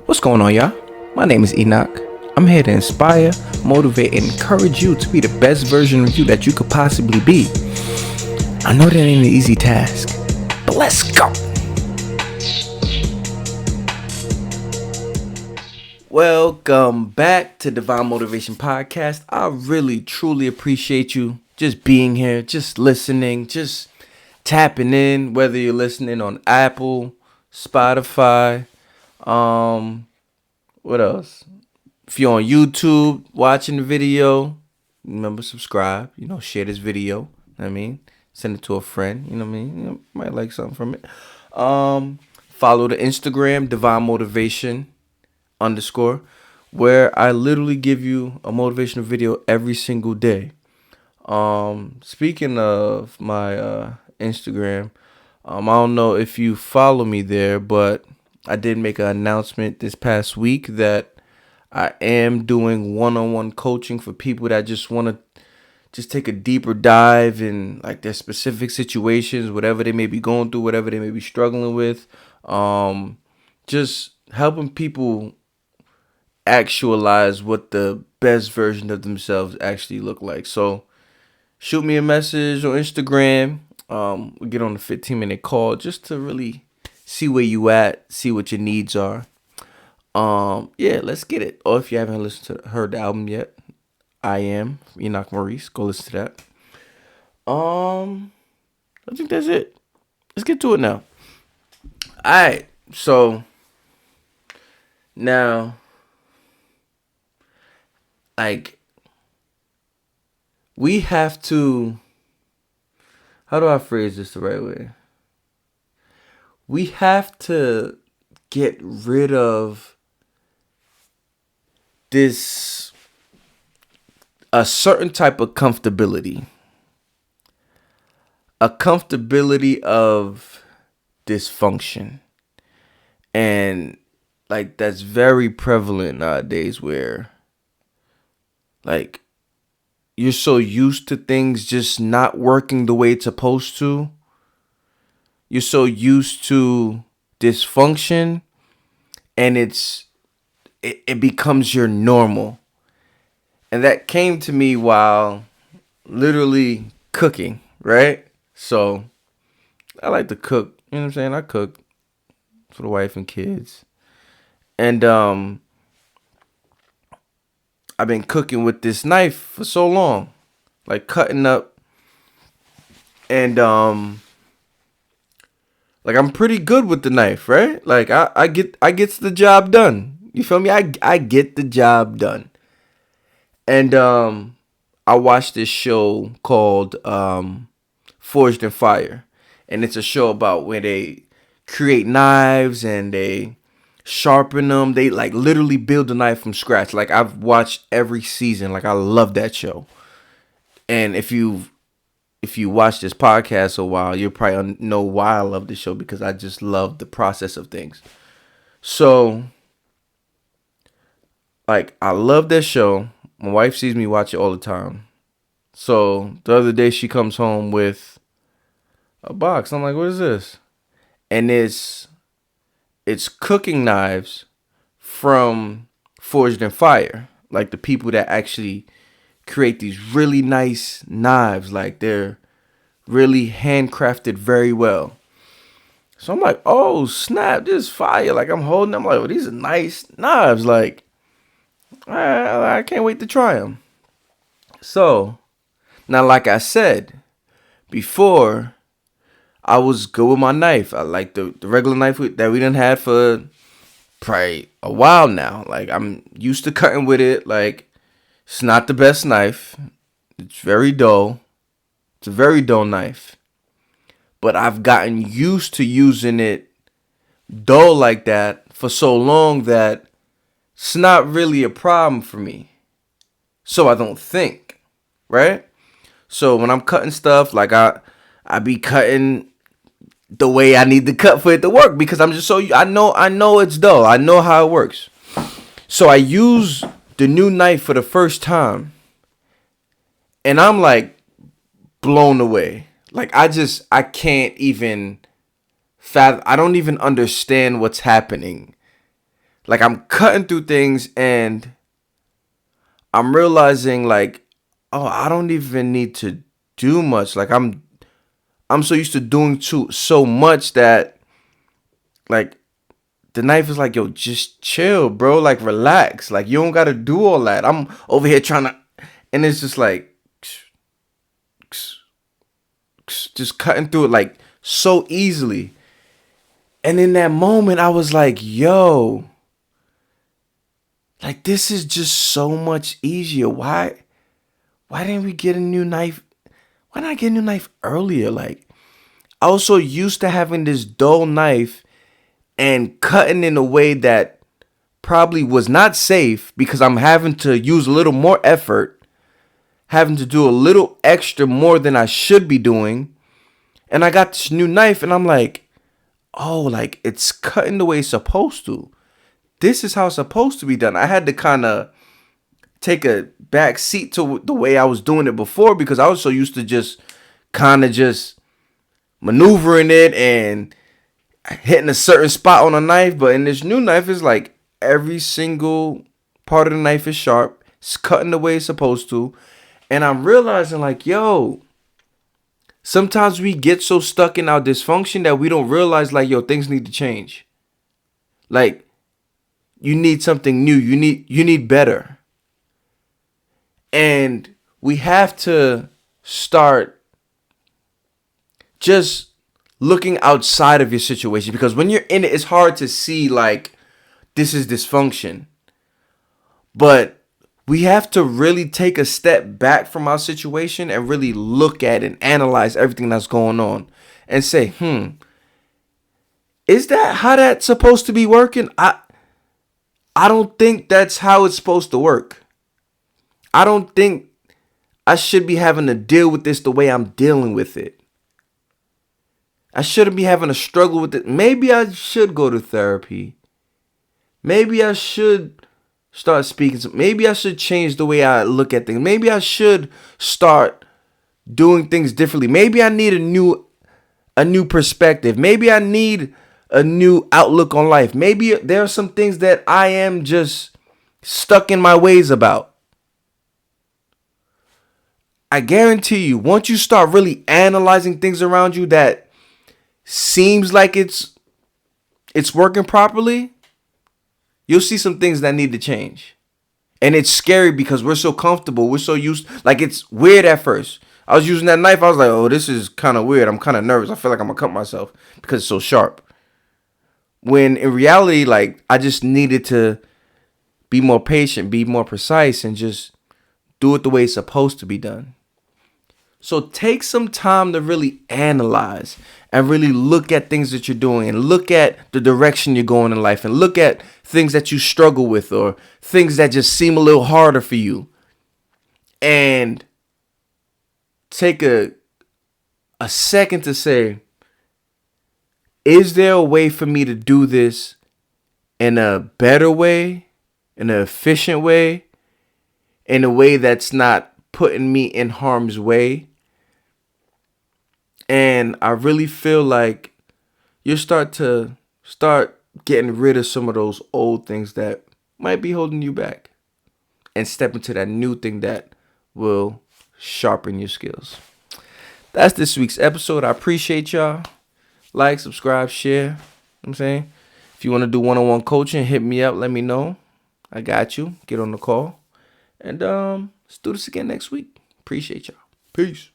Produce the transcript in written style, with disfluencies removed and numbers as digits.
What's going on, y'all? My name is Enoch. I'm here to inspire, motivate, and encourage you to be the best version of you that you could possibly be. I know that ain't an easy task, but let's go. Welcome back to Divine Motivation Podcast. I really, truly appreciate you just being here, just listening, just tapping in, whether you're listening on Apple, Spotify, what else? If you're on YouTube watching the video, remember subscribe, share this video. Send it to a friend, might like something from it. Follow the Instagram, Divine Motivation _, where I literally give you a motivational video every single day. Speaking of my Instagram, I don't know if you follow me there, but I did make an announcement this past week that I am doing one-on-one coaching for people that just want to just take a deeper dive in like their specific situations, whatever they may be going through, whatever they may be struggling with. Just helping people actualize what the best version of themselves actually look like. So shoot me a message on Instagram. We'll get on a 15-minute call just to really see where you at, see what your needs are. Let's get it. Or if you haven't heard the album yet, I Am Enoch Maurice. Go listen to that. I think that's it. Let's get to it now. Alright, so now we have to, how do I phrase this the right way? We have to get rid of a certain type of comfortability. A comfortability of dysfunction. And that's very prevalent nowadays where you're so used to things just not working the way it's supposed to. You're so used to dysfunction, and it becomes your normal. And that came to me while literally cooking, right? So I like to cook, you know what I'm saying? I cook for the wife and kids. And I've been cooking with this knife for so long, cutting up, and I'm pretty good with the knife, right? I get the job done. You feel me? I get the job done. And I watched this show called Forged in Fire, and it's a show about where they create knives and they sharpen them. They literally build a knife from scratch. I've watched every season. I love that show. And if you watch this podcast a while, you'll probably know why I love this show, because I just love the process of things. So I love that show. My wife sees me watch it all the time. So the other day she comes home with a box. I'm like, what is this? And it's cooking knives from Forged in Fire. The people that actually create these really nice knives. They're really handcrafted very well. So I'm like, oh snap, this is fire. I'm holding them, oh, these are nice knives. I can't wait to try them. So now, like I said before, I was good with my knife. I like the regular knife that we done had for probably a while now. I'm used to cutting with it. It's not the best knife. It's very dull. It's a very dull knife. But I've gotten used to using it dull like that for so long that it's not really a problem for me. So I don't think, right? So when I'm cutting stuff, I be cutting the way I need to cut for it to work, because I'm just I know it's dull. I know how it works. So I use the new knife for the first time, and I'm blown away. I can't even fathom. I don't even understand what's happening. Like I'm cutting through things and I'm realizing like, oh, I don't even need to do much. Like I'm so used to doing so much that like the knife is like, yo, just chill, bro. Like relax. Like you don't gotta do all that. I'm over here trying to, and it's just like just cutting through it like so easily. And in that moment, I was like, yo, like this is just so much easier. Why didn't we get a new knife? Why not get a new knife earlier? Like I was so used to having this dull knife and cutting in a way that probably was not safe because I'm having to use a little more effort, having to do a little extra more than I should be doing. And I got this new knife and I'm like, oh, like it's cutting the way it's supposed to. This is how it's supposed to be done. I had to kind of take a back seat to the way I was doing it before because I was so used to just kind of just maneuvering it and hitting a certain spot on a knife. But in this new knife, it's like every single part of the knife is sharp. It's cutting the way it's supposed to. And I'm realizing like, yo, sometimes we get so stuck in our dysfunction that we don't realize like, yo, things need to change. Like you need something new. You need better. And we have to start just looking outside of your situation because when you're in it, it's hard to see like this is dysfunction. But we have to really take a step back from our situation and really look at and analyze everything that's going on and say, is that how that's supposed to be working? I don't think that's how it's supposed to work. I don't think I should be having to deal with this the way I'm dealing with it. I shouldn't be having to struggle with it. Maybe I should go to therapy. Maybe I should start speaking. Maybe I should change the way I look at things. Maybe I should start doing things differently. Maybe I need a new perspective. Maybe I need a new outlook on life. Maybe there are some things that I am just stuck in my ways about. I guarantee you, once you start really analyzing things around you that seems like it's working properly, you'll see some things that need to change. And it's scary because we're so comfortable. We're so used, like it's weird at first. I was using that knife. I was like, oh, this is kind of weird. I'm kind of nervous. I feel like I'm going to cut myself because it's so sharp. When in reality, like I just needed to be more patient, be more precise, and just do it the way it's supposed to be done. So take some time to really analyze and really look at things that you're doing and look at the direction you're going in life and look at things that you struggle with or things that just seem a little harder for you. And take a second to say, is there a way for me to do this in a better way, in an efficient way, in a way that's not putting me in harm's way? And I really feel like you start getting rid of some of those old things that might be holding you back and step into that new thing that will sharpen your skills. That's this week's episode. I appreciate y'all. Like, subscribe, share. You know what I'm saying? If you want to do one-on-one coaching, hit me up. Let me know. I got you. Get on the call. And let's do this again next week. Appreciate y'all. Peace.